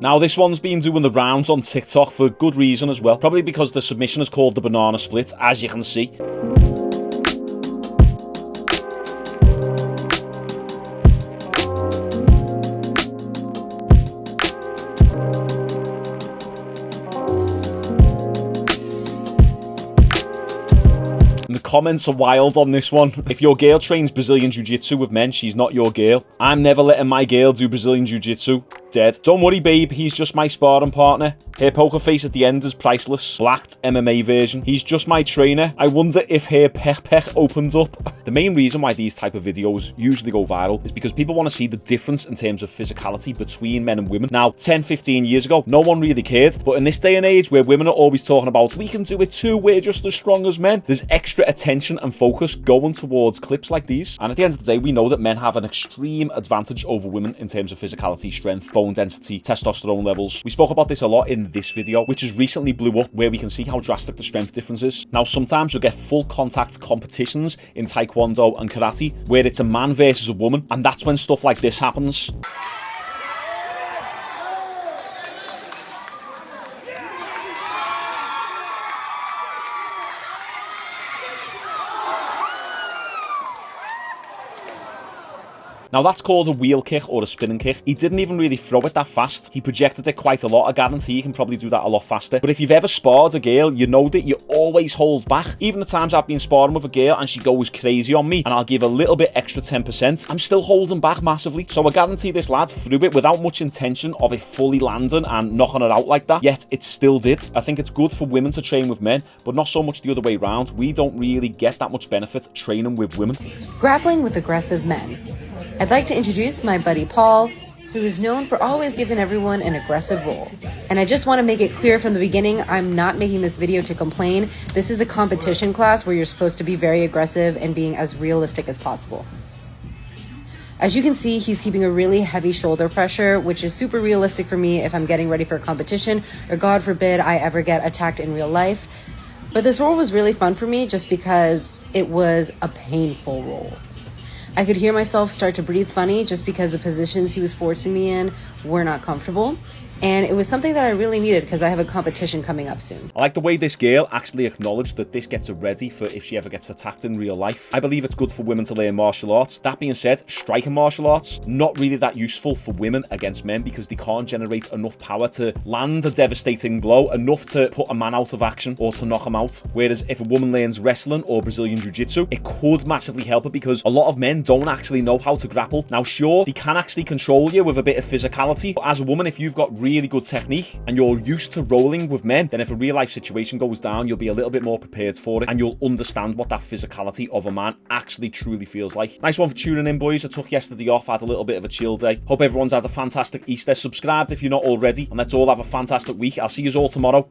Now this one's been doing the rounds on TikTok for good reason as well. Probably because the submission is called the banana split, as you can see. And the comments are wild on this one. If your girl trains Brazilian Jiu-Jitsu with men, she's not your girl. I'm never letting my girl do Brazilian Jiu-Jitsu. Dead. Don't worry, babe. He's just my sparring partner. Her poker face at the end is priceless. Blacked MMA version. He's just my trainer. I wonder if her pech opens up. The main reason why these type of videos usually go viral is because people want to see the difference in terms of physicality between men and women. Now, 10, 15 years ago, no one really cared. But in this day and age where women are always talking about, we can do it too, we're just as strong as men, there's extra attention and focus going towards clips like these. And at the end of the day, we know that men have an extreme advantage over women in terms of physicality, strength, bone density, testosterone levels. We spoke about this a lot in this video, which has recently blew up, where we can see how drastic the strength difference is. Now, sometimes you'll get full contact competitions in Taekwondo and Karate, where it's a man versus a woman, and that's when stuff like this happens. Now that's called a wheel kick or a spinning kick. He didn't even really throw it that fast. He projected it quite a lot. I guarantee you can probably do that a lot faster. But if you've ever sparred a girl, you know that you always hold back. Even the times I've been sparring with a girl and she goes crazy on me and I'll give a little bit extra 10%, I'm still holding back massively. So I guarantee this lad threw it without much intention of it fully landing and knocking it out like that, yet it still did. I think it's good for women to train with men, but not so much the other way around. We don't really get that much benefit training with women. Grappling with aggressive men. I'd like to introduce my buddy Paul, who is known for always giving everyone an aggressive role. And I just want to make it clear from the beginning, I'm not making this video to complain. This is a competition class where you're supposed to be very aggressive and being as realistic as possible. As you can see, he's keeping a really heavy shoulder pressure, which is super realistic for me if I'm getting ready for a competition, or God forbid I ever get attacked in real life. But this roll was really fun for me just because it was a painful roll. I could hear myself start to breathe funny just because the positions he was forcing me in were not comfortable. And it was something that I really needed because I have a competition coming up soon. I like the way this girl actually acknowledged that this gets her ready for if she ever gets attacked in real life. I believe it's good for women to learn martial arts. That being said, striking martial arts, not really that useful for women against men because they can't generate enough power to land a devastating blow, enough to put a man out of action or to knock him out. Whereas if a woman learns wrestling or Brazilian Jiu-Jitsu, it could massively help her because a lot of men don't actually know how to grapple. Now, sure, they can actually control you with a bit of physicality, but as a woman, if you've got really good technique and you're used to rolling with men, then if a real life situation goes down, you'll be a little bit more prepared for it and you'll understand what that physicality of a man actually truly feels like. Nice one for tuning in, boys. I took yesterday off, had a little bit of a chill day. Hope everyone's had a fantastic Easter. Subscribed if you're not already, and let's all have a fantastic week. I'll see you all tomorrow.